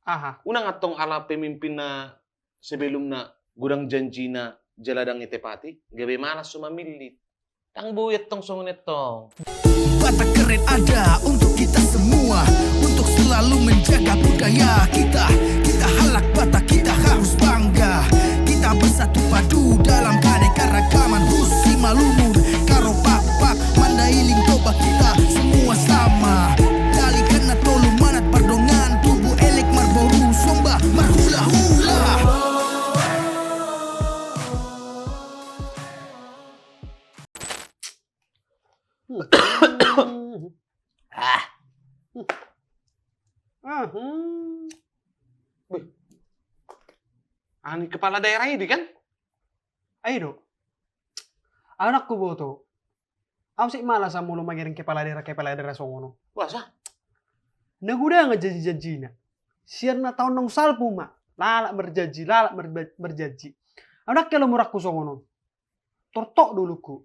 Aha. Unang atong ala pemimpin na sebelum na gurang janji na jaladang itepati, gabi malas sumamilit. Tang buyat tong sungunit tong. Batak keren ada untuk kita semua, untuk selalu menjaga budaya kita. Kita halak Batak, kita harus bangga. Kita bersatu padu dalam keanekaragaman. Husi Malumur, Karo Pak, Mandailing Toba, kita semua sama. Dali kena tolu manat pardongan, tubuh elek marboru somba marhula-hula. Ani kepala daerah ini kan? Ayo, anakku boto. Aku sih malas sama lu mangiring kepala daerah songono. Wasa? Naguda nga janji na. Siyan na taon ng salpo ma. Lalak berjanji. Anak kalau murak ko songono. Tortok dulu ku.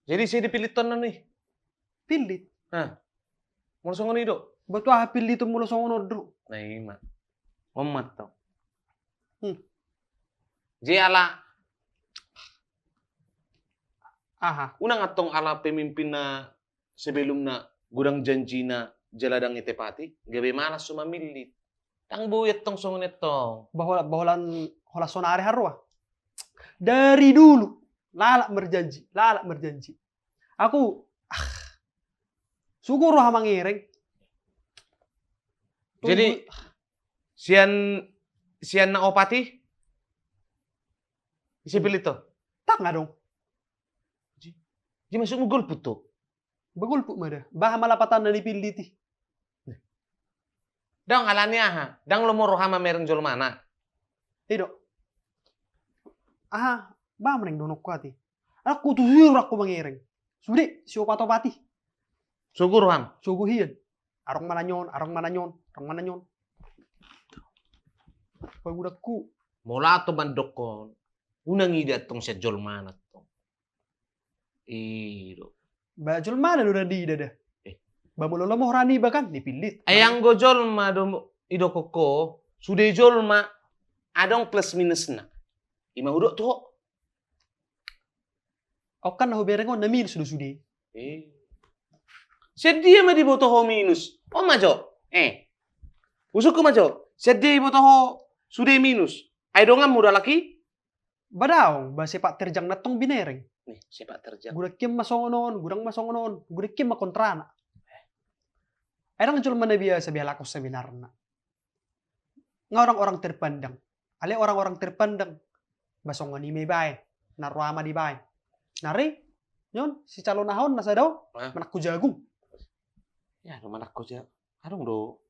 Jadi saya dipilih ton nih. Pilit. Mau songon itu? Batu ah pilit mulu songono dulu. Nah, ima. Omat tong. Aha. Unang atong ala pemimpin na sebelum na gurang janji na jaladang itepati, gabi malas sumamilit. Tang buyat tong sungunit tong. Baholan hola sonare harwa. Dari dulu lalak berjanji. Aku syukur ha mangiring. Jadi sian na opati? Isi pilih to. Tak nga dong. Di masuk ngugol puto. Bagulpo mada. Baha malapatan na nipiliti. Dang alanya ha. Dang lumuro hama mereng jol mana. Edo. Baha meneng donok ko ati. Aku tuh aku mangiring. Sudah si opatopati. Syukur ham. Suguhian. Arong mananyon. Pagudakku. Mula to bandokon. Unang ida tong sa jol mana tong. Iro. Bajul mana lu di dada? Bamulolo mo rani bahkan dipilit. Ayang go jol ma do ido koko. Sudah jol ma adong plus minus na. Ima udok to. O kan ho bereng on namil sudah. Sedia ma di boto ho minus. O majo. Usuk ko majo. Sedia boto ho sudah minus. Ay dongam muda laki. Badaw, ba sepak terjang natong binereng. Nih, sepak terjang. Gurang masongonon. Gurang kim makontrana. Airang jul mana biasa bihalakos sebenarnya. Nga orang-orang terpandang. Ale orang-orang terpandang. Basongan ni may bay. Naruama di bay. Nari, yon, si calon ahon nasa daw. Manak ko jagung. Ya, manak ko jagung. Arong do,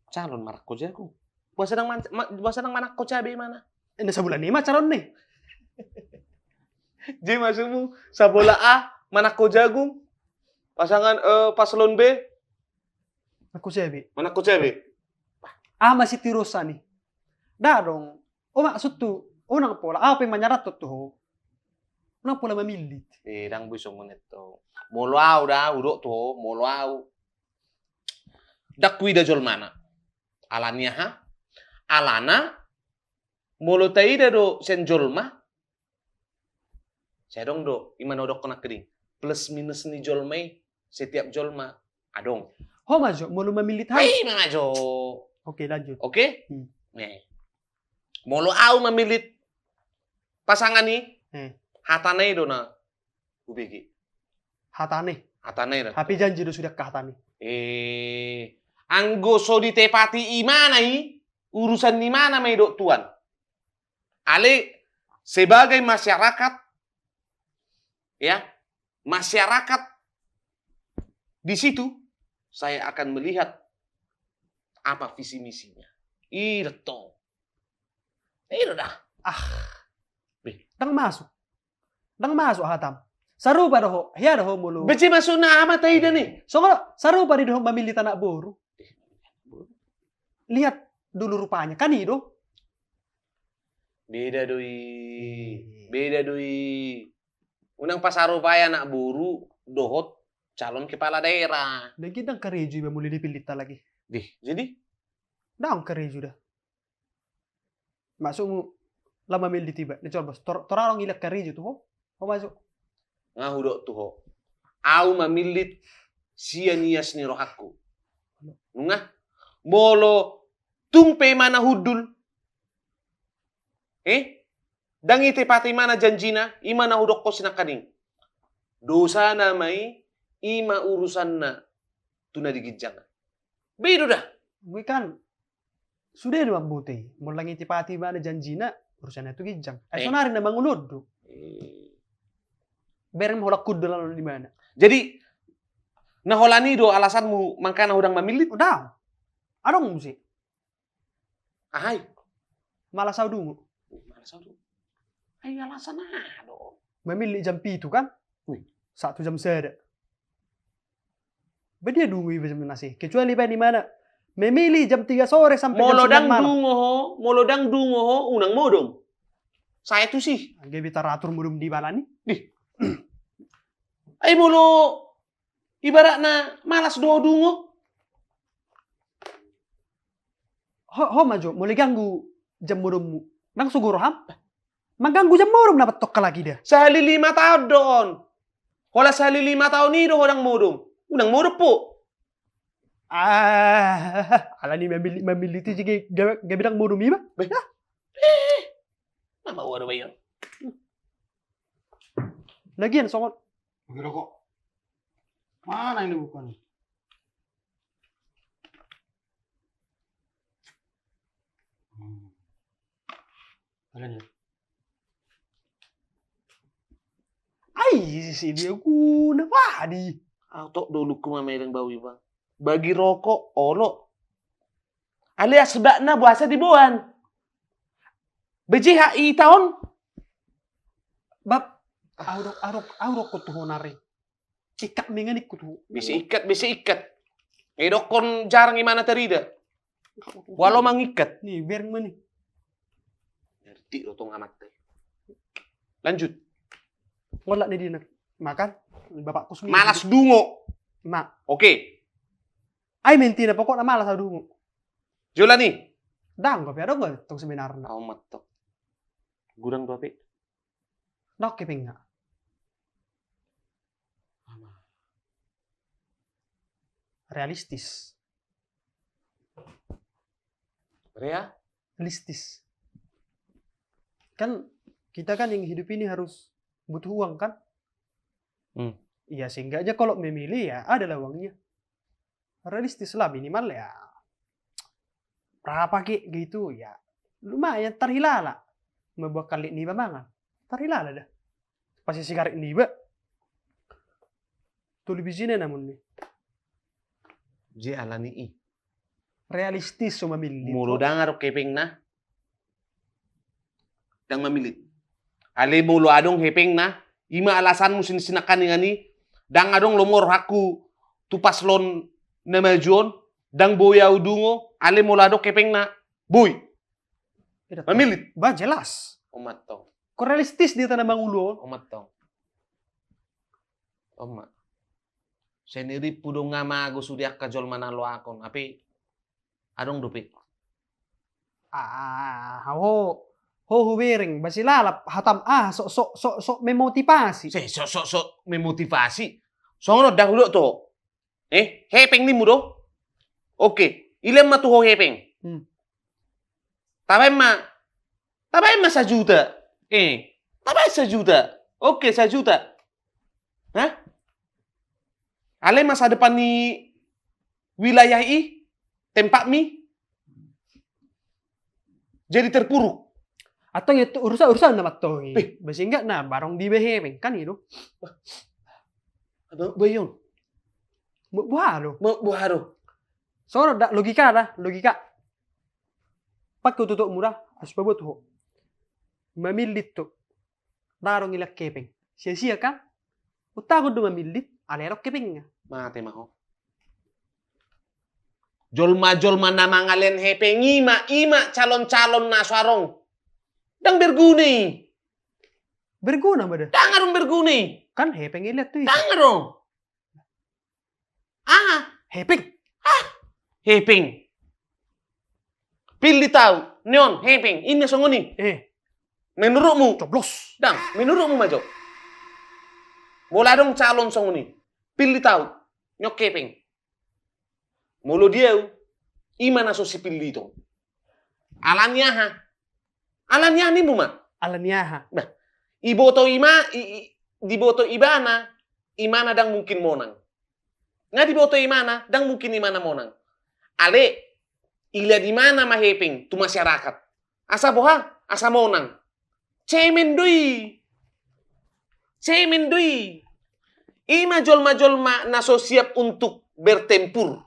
calon manak ko jagung. Buasa nang manak ko cabe mana? Nasa bulan ni calon nih. Jadi maksudmu sa bola A Manako Jagung, pasangan paslon B Manako Jabe. Manako Jabe. Masih tirosa nih. Dah dong. Maksud tuh, nang pola apa yang manyarat tuh? Nang pola mamilit. Dang busong nito. Moloaw da udok to, moloaw. Dakwi da jol mana? Alanya ha? Alana molotai da do sen jolma. Saya dong do, iman odok kena kering. Plus minus ni jolmai, setiap jolma adong. Majo, mulu mamilit ha? Majo. Oke, lanjut. Oke? Nih. Molo au mamilit pasangan nih. Hatane do na ubegi. Hatane do. Tapi janji do sudah ke hatane. Anggo so ditepati imana hi? Urusan di mana may do tuan? Ale sebagai masyarakat, ya, masyarakat di situ saya akan melihat apa visi misinya. Itu dah. Dang masuk hatam. Saru pa doho, hiya doho mulu. Beci masuk na amat tayo nih. So saru pa di doho mamili tanak boru. Lihat dulu rupanya, kan itu. Beda doi. Unang pasaro pa ya nak buru dohot calon kepala daerah. Dan kita kareju iba mulai dipilih lagi. Jadi Daang keri sudah. Masukmu lama mil di tiba. Ni coba torang ilak keri tuh. Ho masuk. Ngahudok tuh ho. Au mamilit sia nias ni rohaku. Nungah. Molo tumpe mana hudul. Dangi tepati mana janjina, ima na hudok ko sinakaning. Dosa na may, ima urusan na, tuna digijang. Bedo dah. Gue kan sudah dua buti. Mulangi tipati mana janjina, urusan itu gijang. Sonari na mangulod do. Bereng holak kudul lalu di mana. Jadi, naholani do alasanmu mangkana hudang mamilit. Udah. Adong sih. Ahai. Malas saudungu. Malas saudungu. Ay, alasan do. Memilih jam itu kan? Wih. 1 jam seda. Dia dungu iba jam nasi. Kecuali di mana? Memilih jam 3 sore sampai jam 9 malam. Molodang dungo ho, unang modong. Saya tuh sih. Gue bisa atur mudum di mana nih? Ay, molo ibaratna malas do dungo. Ho maju, mulai ganggu jam mudummu. Nang suguro ham? Mengganggu jam mudum dapat tok lagi dia. Sehari 5 tahun doon. Kalau sehari 5 tahun ini do orang modum. Unang modum po. Ala ni memilih itu juga gak bilang mudum iba? Mama waro ba yun? Lagian songot. Rokok. Mana ini bukan? Kalian ya? Ay, si dia guna padi. Auto dulu kumamerang bawi bang. Bagi rokok olo. Alias sebakna buasa di buan. BJHI tahun. Bab, aurok ko tuh nari. Ikat menganik ko tuh. Bisa ikat. Edok kon jarang gimana terida. Walau mangikat. Nih, biar mana? Ngerti lo tong anak teh. Lanjut. Ngolak nih dia makan. Bapakku sendiri. Malas dungo. Mak. Oke. Ay, menti na pokoknya malas aduh. Jola nih. Dang, tapi ada gak tong sebenarnya? Aku matok. Gurang bape. Dok keping nggak? Realistis. Realistis. Kan kita kan yang hidup ini harus butuh uang kan? Iya sehingga aja kalau memilih ya adalah uangnya. Realistis lah minimal ya. Berapa gitu ya. Lumayan terhilala. Membuat kali ini banget. Terhilala dah. Pasti sigaret ini ba. Tuh lebih sini namun nih. J alani i. Realistis so memilih. Mulu dangar keping na. Dang mamilit. Ali mulu adong hepeng na. Ima alasanmu sinakanin ngani. Dang adong lomor haku. Tupas lon na majuon. Dang boya udungo. Ali mulu adong kepeng na. Boy. Mamilit. Ba jelas. Omat tong. Kok realistis dia tanah mangulo? Omat tong. Omat. Sendiri pudong ngama aku sudah kajol mana lo akon. Tapi adong dupi. Ho huwering basilalap hatam sok memotivasi. Sok memotivasi. Songono dahulu to. Hepeng ni mudo. Oke, ilem ma tuho hepeng. Tabay ma 1 juta. Tabay 1 juta. Oke, 1 juta. Hah? Ale masa depan ni wilayah tempat mi jadi terpuruk. Atau itu urusan nama toh. Basi enggak nah barong di behemeng kan itu. Ada bayon. Buharo. Soalnya ada logika. Pakai tutup murah harus buat tuh. Memilit tuh. Darong ilak kepeng. Sia-sia kan? Utago do memilit alerok kepengnya. Mate maho. Jolma na mangalen hepeng ima calon-calon na sarong. Dang berguni. Berguna ba dah? Dang arong berguni. Kan hepeng ilat tuh. Dang arong. Hepeng. Hepeng. Pilih tahu, Neon, Hepeng, ini songoni. Menurutmu, Coblos. Dang, menurutmu Majo? Mulai dong calon songoni. Pilih tahu, Nyok Hepeng. Mulu dia, imana so si pilih itu. Alannya ha. Alannya ni buma. Alaniaha. Iboto diboto ibana, imana dang mungkin monang. Nga diboto imana, dang mungkin imana monang. Ale, ila di mana maheping tu masyarakat. Asa boha, asa monang. Cemen dui. Ima jolma naso siap untuk bertempur.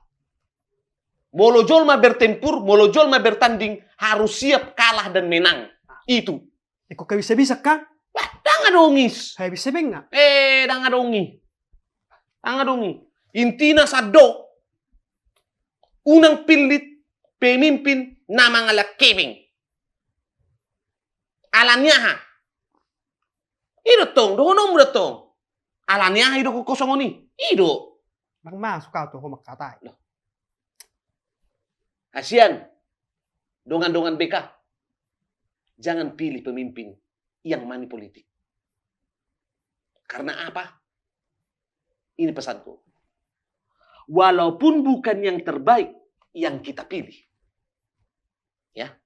Molo jolma bertempur, molo jolma bertanding, harus siap kalah dan menang. Itu. Iko ka bisa-bisa ka? Wah, dang adongis. Hay bisa nga. Dang adongi. Intina sado. Unang pilit, pemimpin na mga lakibing. Alanyaha. Ido tong, dohonom mo tong. Alanyaha ido ko kosongoni. Ido. Nang masuk ka to humakatay. Asian. Dongan-dongan BK. Jangan pilih pemimpin yang manipolitik. Karena apa? Ini pesanku. Walaupun bukan yang terbaik yang kita pilih. Ya.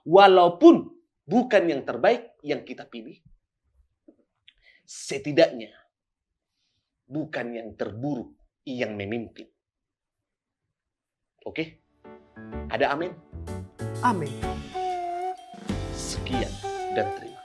Walaupun bukan yang terbaik yang kita pilih. Setidaknya bukan yang terburuk yang memimpin. Oke? Ada amin? Amin. Sekian dan terima